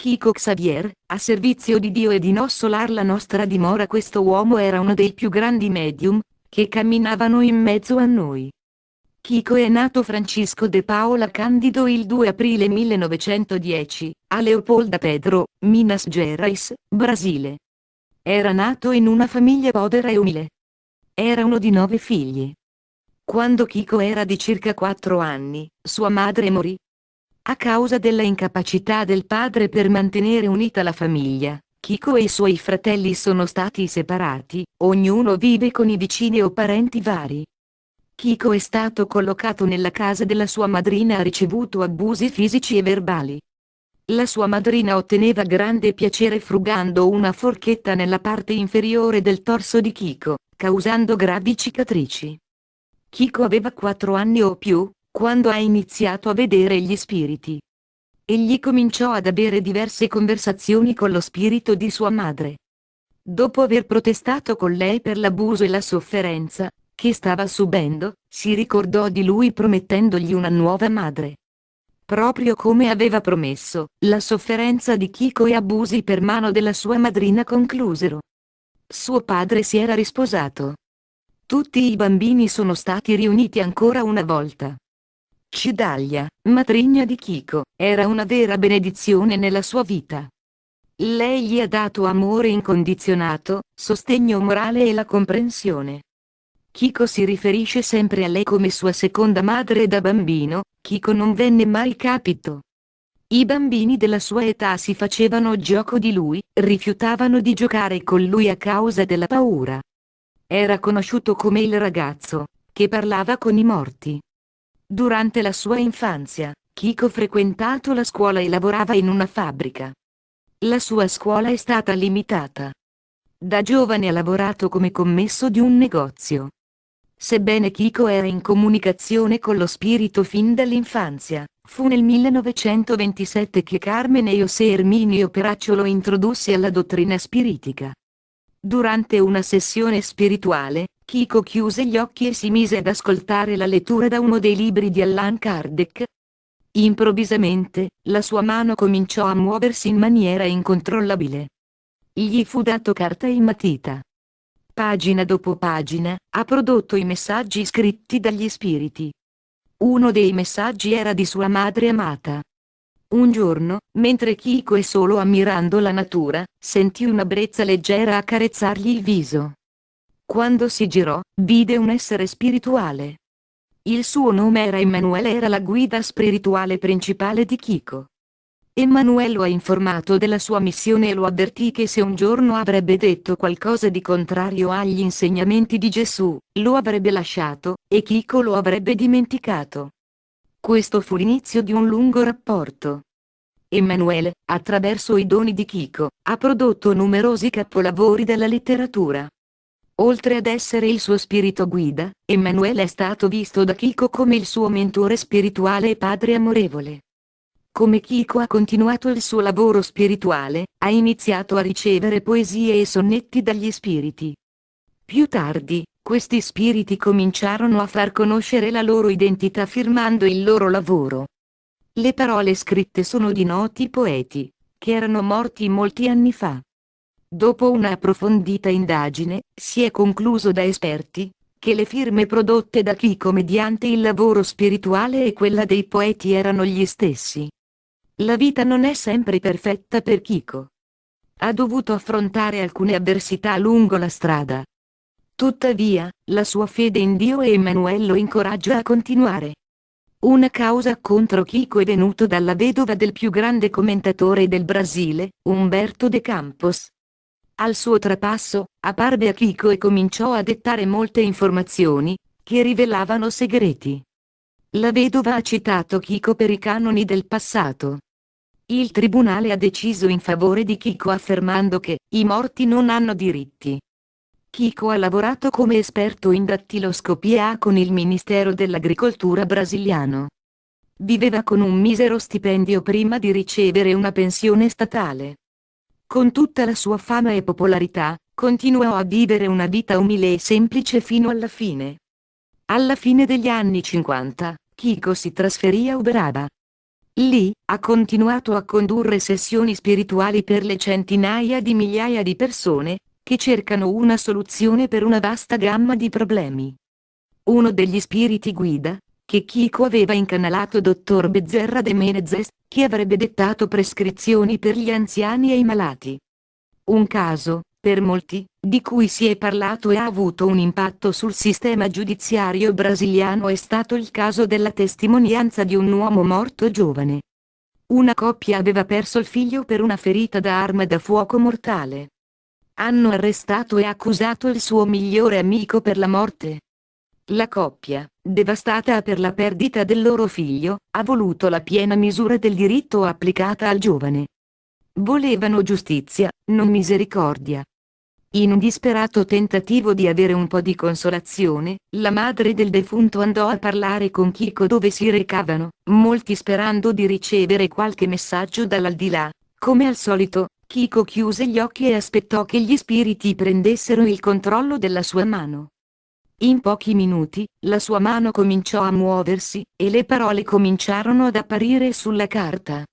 Kiko Xavier, a servizio di Dio e di nossolar la nostra dimora. Questo uomo era uno dei più grandi medium, che camminavano in mezzo a noi. Kiko è nato Francisco de Paula Candido il 2 aprile 1910, a Leopolda Pedro, Minas Gerais, Brasile. Era nato in una famiglia povera e umile. Era uno di 9 figli. Quando Kiko era di circa 4 anni, sua madre morì. A causa della incapacità del padre per mantenere unita la famiglia, Kiko e i suoi fratelli sono stati separati, ognuno vive con i vicini o parenti vari. Kiko è stato collocato nella casa della sua madrina e ha ricevuto abusi fisici e verbali. La sua madrina otteneva grande piacere frugando una forchetta nella parte inferiore del torso di Kiko, causando gravi cicatrici. Kiko aveva 4 anni o più, quando ha iniziato a vedere gli spiriti. Egli cominciò ad avere diverse conversazioni con lo spirito di sua madre. Dopo aver protestato con lei per l'abuso e la sofferenza che stava subendo, si ricordò di lui promettendogli una nuova madre. Proprio come aveva promesso, la sofferenza di Kiko e abusi per mano della sua madrina conclusero. Suo padre si era risposato. Tutti i bambini sono stati riuniti ancora una volta. Cidalia, matrigna di Kiko, era una vera benedizione nella sua vita. Lei gli ha dato amore incondizionato, sostegno morale e la comprensione. Kiko si riferisce sempre a lei come sua seconda madre e da bambino, Kiko non venne mai capito. I bambini della sua età si facevano gioco di lui, rifiutavano di giocare con lui a causa della paura. Era conosciuto come il ragazzo che parlava con i morti. Durante la sua infanzia, Kiko ha frequentato la scuola e lavorava in una fabbrica. La sua scuola è stata limitata. Da giovane ha lavorato come commesso di un negozio. Sebbene Kiko era in comunicazione con lo spirito fin dall'infanzia, fu nel 1927 che Carmine José Herminio Peraccio lo introdusse alla dottrina spiritica. Durante una sessione spirituale, Kiko chiuse gli occhi e si mise ad ascoltare la lettura da uno dei libri di Allan Kardec. Improvvisamente, la sua mano cominciò a muoversi in maniera incontrollabile. Gli fu dato carta e matita. Pagina dopo pagina, ha prodotto i messaggi scritti dagli spiriti. Uno dei messaggi era di sua madre amata. Un giorno, mentre Kiko è solo ammirando la natura, sentì una brezza leggera accarezzargli il viso. Quando si girò, vide un essere spirituale. Il suo nome era Emanuele, era la guida spirituale principale di Kiko. Emanuele lo ha informato della sua missione e lo avvertì che se un giorno avrebbe detto qualcosa di contrario agli insegnamenti di Gesù, lo avrebbe lasciato, e Kiko lo avrebbe dimenticato. Questo fu l'inizio di un lungo rapporto. Emanuele, attraverso i doni di Kiko, ha prodotto numerosi capolavori della letteratura. Oltre ad essere il suo spirito guida, Emanuele è stato visto da Kiko come il suo mentore spirituale e padre amorevole. Come Kiko ha continuato il suo lavoro spirituale, ha iniziato a ricevere poesie e sonnetti dagli spiriti. Più tardi, questi spiriti cominciarono a far conoscere la loro identità firmando il loro lavoro. Le parole scritte sono di noti poeti, che erano morti molti anni fa. Dopo una approfondita indagine, si è concluso da esperti, che le firme prodotte da Kiko mediante il lavoro spirituale e quella dei poeti erano gli stessi. La vita non è sempre perfetta per Kiko. Ha dovuto affrontare alcune avversità lungo la strada. Tuttavia, la sua fede in Dio e Emanuele lo incoraggia a continuare. Una causa contro Kiko è venuto dalla vedova del più grande commentatore del Brasile, Humberto de Campos. Al suo trapasso, apparve a Kiko e cominciò a dettare molte informazioni, che rivelavano segreti. La vedova ha citato Kiko per i canoni del passato. Il tribunale ha deciso in favore di Kiko affermando che i morti non hanno diritti. Kiko ha lavorato come esperto in dattiloscopia con il Ministero dell'Agricoltura brasiliano. Viveva con un misero stipendio prima di ricevere una pensione statale. Con tutta la sua fama e popolarità, continuò a vivere una vita umile e semplice fino alla fine. Alla fine degli anni 50, Kiko si trasferì a Uberaba. Lì, ha continuato a condurre sessioni spirituali per le centinaia di migliaia di persone, che cercano una soluzione per una vasta gamma di problemi. Uno degli spiriti guida, che Kiko aveva incanalato Dottor Becerra de Menezes, che avrebbe dettato prescrizioni per gli anziani e i malati. Un caso, per molti, di cui si è parlato e ha avuto un impatto sul sistema giudiziario brasiliano è stato il caso della testimonianza di un uomo morto giovane. Una coppia aveva perso il figlio per una ferita da arma da fuoco mortale. Hanno arrestato e accusato il suo migliore amico per la morte. La coppia, devastata per la perdita del loro figlio, ha voluto la piena misura del diritto applicata al giovane. Volevano giustizia, non misericordia. In un disperato tentativo di avere un po' di consolazione, la madre del defunto andò a parlare con Kiko dove si recavano, molti sperando di ricevere qualche messaggio dall'aldilà. Come al solito, Kiko chiuse gli occhi e aspettò che gli spiriti prendessero il controllo della sua mano. In pochi minuti, la sua mano cominciò a muoversi, e le parole cominciarono ad apparire sulla carta.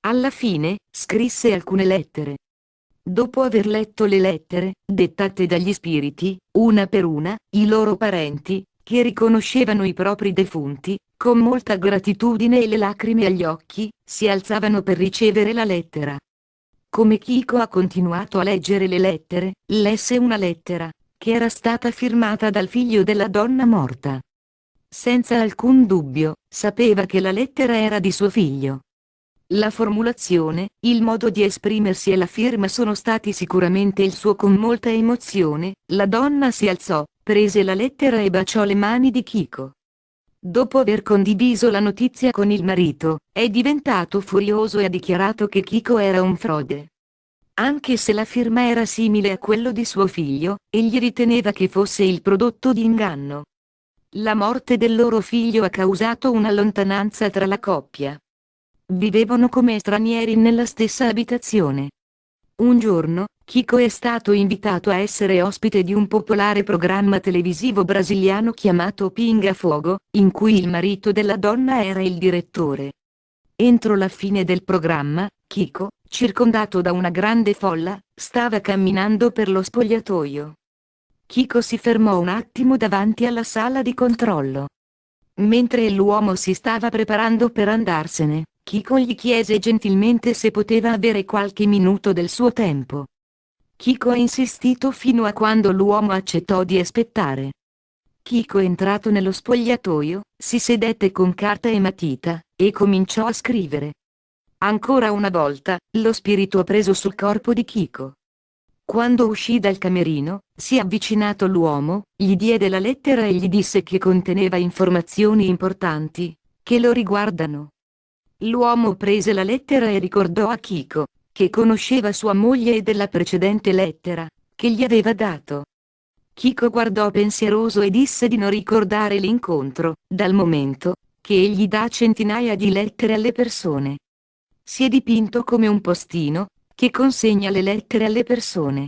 Alla fine, scrisse alcune lettere. Dopo aver letto le lettere, dettate dagli spiriti, una per una, i loro parenti, che riconoscevano i propri defunti, con molta gratitudine e le lacrime agli occhi, si alzavano per ricevere la lettera. Come Kiko ha continuato a leggere le lettere, lesse una lettera, che era stata firmata dal figlio della donna morta. Senza alcun dubbio, sapeva che la lettera era di suo figlio. La formulazione, il modo di esprimersi e la firma sono stati sicuramente il suo. Con molta emozione, la donna si alzò, prese la lettera e baciò le mani di Kiko. Dopo aver condiviso la notizia con il marito, è diventato furioso e ha dichiarato che Kiko era un frode. Anche se la firma era simile a quello di suo figlio, egli riteneva che fosse il prodotto di inganno. La morte del loro figlio ha causato una lontananza tra la coppia. Vivevano come stranieri nella stessa abitazione. Un giorno, Kiko è stato invitato a essere ospite di un popolare programma televisivo brasiliano chiamato Pinga Fogo, in cui il marito della donna era il direttore. Entro la fine del programma, Kiko, circondato da una grande folla, stava camminando per lo spogliatoio. Kiko si fermò un attimo davanti alla sala di controllo. Mentre l'uomo si stava preparando per andarsene, Kiko gli chiese gentilmente se poteva avere qualche minuto del suo tempo. Kiko ha insistito fino a quando l'uomo accettò di aspettare. Kiko, entrato nello spogliatoio, si sedette con carta e matita, e cominciò a scrivere. Ancora una volta, lo spirito ha preso sul corpo di Kiko. Quando uscì dal camerino, si è avvicinato all'uomo, gli diede la lettera e gli disse che conteneva informazioni importanti, che lo riguardano. L'uomo prese la lettera e ricordò a Kiko, che conosceva sua moglie e della precedente lettera, che gli aveva dato. Kiko guardò pensieroso e disse di non ricordare l'incontro, dal momento che egli dà centinaia di lettere alle persone. Si è dipinto come un postino, che consegna le lettere alle persone.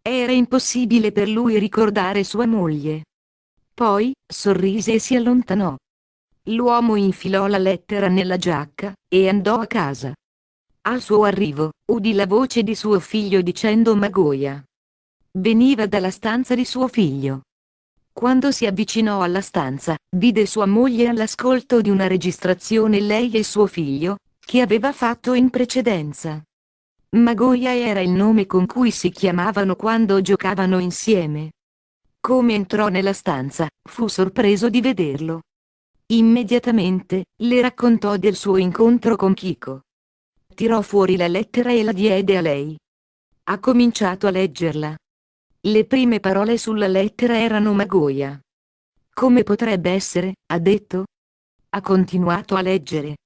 Era impossibile per lui ricordare sua moglie. Poi, sorrise e si allontanò. L'uomo infilò la lettera nella giacca, e andò a casa. Al suo arrivo, udì la voce di suo figlio dicendo Magoia. Veniva dalla stanza di suo figlio. Quando si avvicinò alla stanza, vide sua moglie all'ascolto di una registrazione, lei e suo figlio, che aveva fatto in precedenza. Magoia era il nome con cui si chiamavano quando giocavano insieme. Come entrò nella stanza, fu sorpreso di vederlo. Immediatamente, le raccontò del suo incontro con Kiko. Tirò fuori la lettera e la diede a lei. Ha cominciato a leggerla. Le prime parole sulla lettera erano Magoia. Come potrebbe essere, ha detto? Ha continuato a leggere.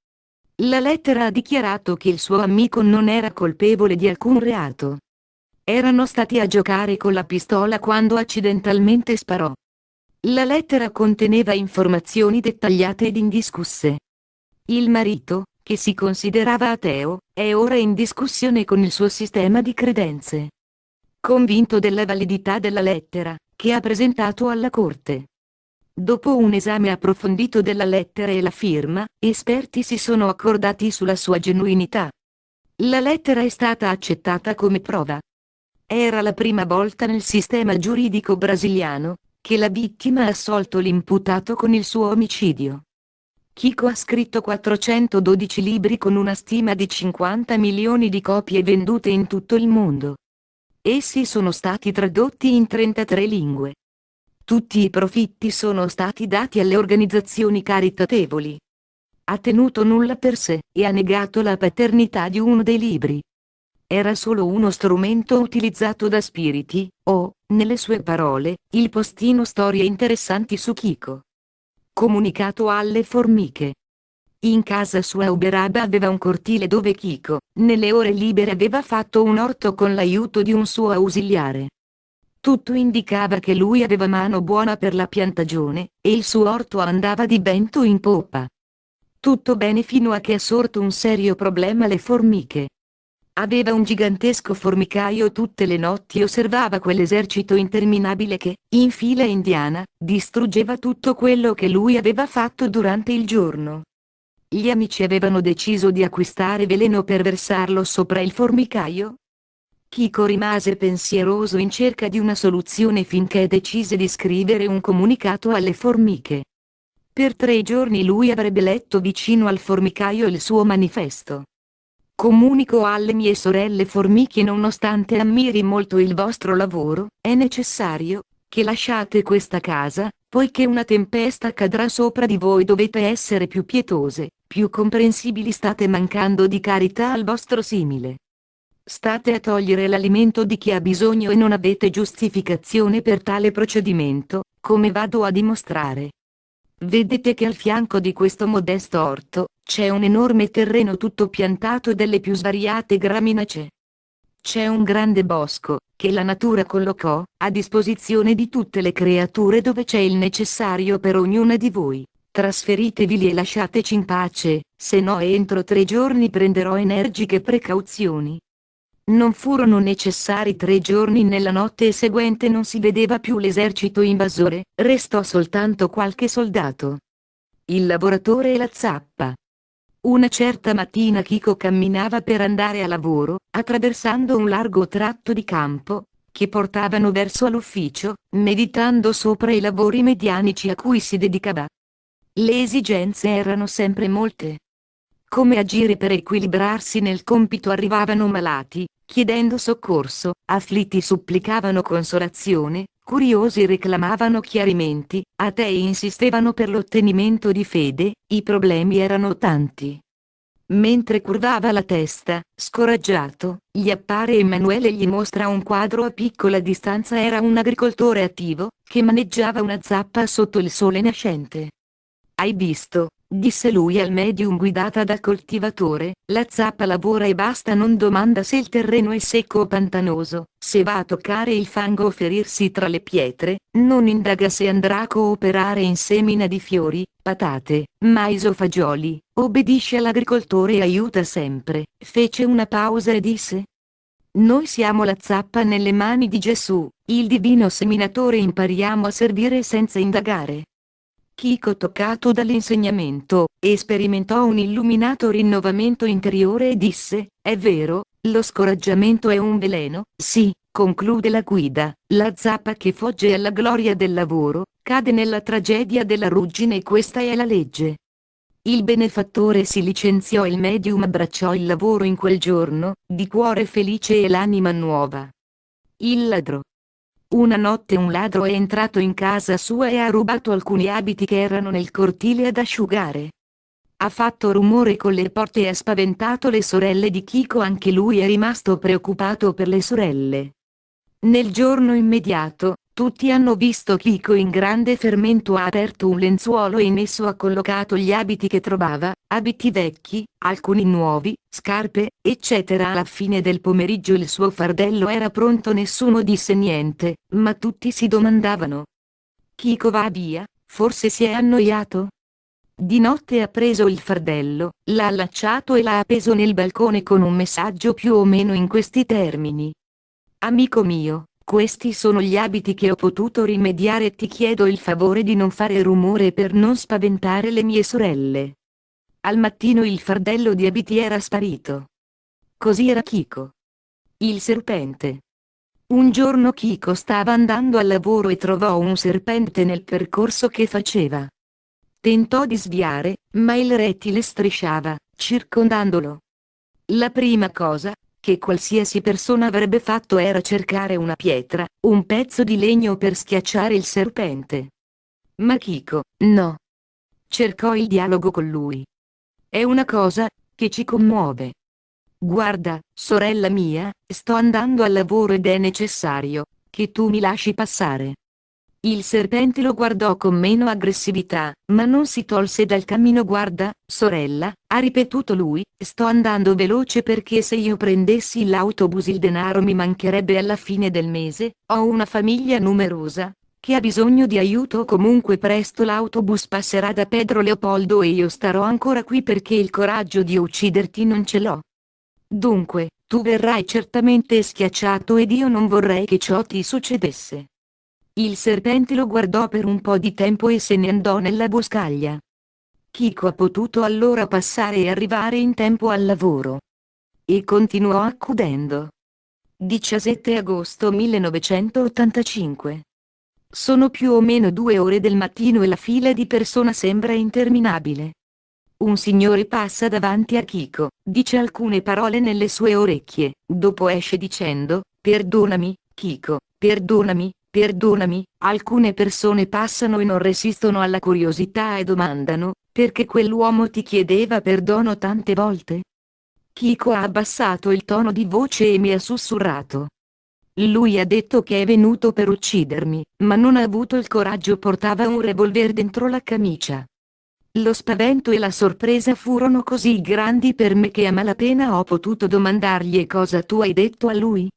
La lettera ha dichiarato che il suo amico non era colpevole di alcun reato. Erano stati a giocare con la pistola quando accidentalmente sparò. La lettera conteneva informazioni dettagliate ed indiscusse. Il marito, che si considerava ateo, è ora in discussione con il suo sistema di credenze. Convinto della validità della lettera, che ha presentato alla corte. Dopo un esame approfondito della lettera e la firma, esperti si sono accordati sulla sua genuinità. La lettera è stata accettata come prova. Era la prima volta nel sistema giuridico brasiliano che la vittima ha assolto l'imputato con il suo omicidio. Chico ha scritto 412 libri con una stima di 50 milioni di copie vendute in tutto il mondo. Essi sono stati tradotti in 33 lingue. Tutti i profitti sono stati dati alle organizzazioni caritatevoli. Ha tenuto nulla per sé e ha negato la paternità di uno dei libri. Era solo uno strumento utilizzato da spiriti, o, nelle sue parole, il postino storie interessanti su Chico. Comunicato alle formiche. In casa sua Uberaba aveva un cortile dove Chico, nelle ore libere aveva fatto un orto con l'aiuto di un suo ausiliare. Tutto indicava che lui aveva mano buona per la piantagione, e il suo orto andava di vento in poppa. Tutto bene fino a che ha sorto un serio problema alle formiche. Aveva un gigantesco formicaio, tutte le notti osservava quell'esercito interminabile che, in fila indiana, distruggeva tutto quello che lui aveva fatto durante il giorno. Gli amici avevano deciso di acquistare veleno per versarlo sopra il formicaio. Chico rimase pensieroso in cerca di una soluzione finché decise di scrivere un comunicato alle formiche. Per 3 giorni lui avrebbe letto vicino al formicaio il suo manifesto. Comunico alle mie sorelle formiche: nonostante ammiri molto il vostro lavoro, è necessario che lasciate questa casa, poiché una tempesta cadrà sopra di voi. Dovete essere più pietose, più comprensibili, state mancando di carità al vostro simile. State a togliere l'alimento di chi ha bisogno e non avete giustificazione per tale procedimento, come vado a dimostrare. Vedete che al fianco di questo modesto orto, c'è un enorme terreno tutto piantato delle più svariate graminacee. C'è un grande bosco, che la natura collocò a disposizione di tutte le creature, dove c'è il necessario per ognuna di voi. Trasferitevi e lasciateci in pace, se no entro 3 giorni prenderò energiche precauzioni. Non furono necessari 3 giorni, nella notte seguente non si vedeva più l'esercito invasore, restò soltanto qualche soldato. Il lavoratore e la zappa. Una certa mattina Chico camminava per andare a lavoro, attraversando un largo tratto di campo, che portavano verso l'ufficio, meditando sopra i lavori medianici a cui si dedicava. Le esigenze erano sempre molte. Come agire per equilibrarsi nel compito? Arrivavano malati, chiedendo soccorso, afflitti supplicavano consolazione, curiosi reclamavano chiarimenti, atei insistevano per l'ottenimento di fede. I problemi erano tanti. Mentre curvava la testa, scoraggiato, gli appare Emanuele e gli mostra un quadro a piccola distanza. Era un agricoltore attivo, che maneggiava una zappa sotto il sole nascente. Hai visto? Disse lui al medium guidata dal coltivatore, la zappa lavora e basta, non domanda se il terreno è secco o pantanoso, se va a toccare il fango o ferirsi tra le pietre, non indaga se andrà a cooperare in semina di fiori, patate, mais o fagioli, obbedisce all'agricoltore e aiuta sempre. Fece una pausa e disse: noi siamo la zappa nelle mani di Gesù, il divino seminatore, impariamo a servire senza indagare. Chico, toccato dall'insegnamento, sperimentò un illuminato rinnovamento interiore e disse: è vero, lo scoraggiamento è un veleno. Sì, conclude la guida, la zappa che fogge alla gloria del lavoro, cade nella tragedia della ruggine, e questa è la legge. Il benefattore si licenziò, il medium abbracciò il lavoro in quel giorno, di cuore felice e l'anima nuova. Il ladro. Una notte un ladro è entrato in casa sua e ha rubato alcuni abiti che erano nel cortile ad asciugare. Ha fatto rumore con le porte e ha spaventato le sorelle di Chico, anche lui è rimasto preoccupato per le sorelle. Nel giorno immediato, tutti hanno visto Chico in grande fermento. Ha aperto un lenzuolo e in esso ha collocato gli abiti che trovava, abiti vecchi, alcuni nuovi, scarpe, eccetera. Alla fine del pomeriggio il suo fardello era pronto, nessuno disse niente, ma tutti si domandavano: Chico va via, forse si è annoiato? Di notte ha preso il fardello, l'ha allacciato e l'ha appeso nel balcone con un messaggio più o meno in questi termini: amico mio, Questi sono gli abiti che ho potuto rimediare e ti chiedo il favore di non fare rumore per non spaventare le mie sorelle. Al mattino il fardello di abiti era sparito. Così era Kiko. Il serpente. Un giorno Kiko stava andando al lavoro e trovò un serpente nel percorso che faceva. Tentò di sviare, ma il rettile strisciava, circondandolo. La prima cosa che qualsiasi persona avrebbe fatto era cercare una pietra, un pezzo di legno per schiacciare il serpente. Ma Kiko, no. Cercò il dialogo con lui. È una cosa che ci commuove. Guarda, sorella mia, sto andando al lavoro ed è necessario che tu mi lasci passare. Il serpente lo guardò con meno aggressività, ma non si tolse dal cammino. Guarda, sorella, ha ripetuto lui, sto andando veloce perché se io prendessi l'autobus il denaro mi mancherebbe alla fine del mese, ho una famiglia numerosa, che ha bisogno di aiuto. Comunque presto l'autobus passerà da Pedro Leopoldo e io starò ancora qui perché il coraggio di ucciderti non ce l'ho. Dunque, tu verrai certamente schiacciato ed io non vorrei che ciò ti succedesse. Il serpente lo guardò per un po' di tempo e se ne andò nella boscaglia. Kiko ha potuto allora passare e arrivare in tempo al lavoro. E continuò accudendo. 17 agosto 1985. Sono più o meno 2 ore del mattino e la fila di persone sembra interminabile. Un signore passa davanti a Kiko, dice alcune parole nelle sue orecchie, dopo esce dicendo, perdonami, Kiko, perdonami, perdonami. Alcune persone passano e non resistono alla curiosità e domandano, perché quell'uomo ti chiedeva perdono tante volte? Kiko ha abbassato il tono di voce e mi ha sussurrato. Lui ha detto che è venuto per uccidermi, ma non ha avuto il coraggio. Portava un revolver dentro la camicia. Lo spavento e la sorpresa furono così grandi per me che a malapena ho potuto domandargli: e cosa tu hai detto a lui?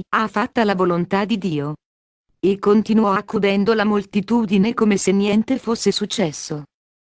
Ha fatta la volontà di Dio. E continuò accudendo la moltitudine come se niente fosse successo.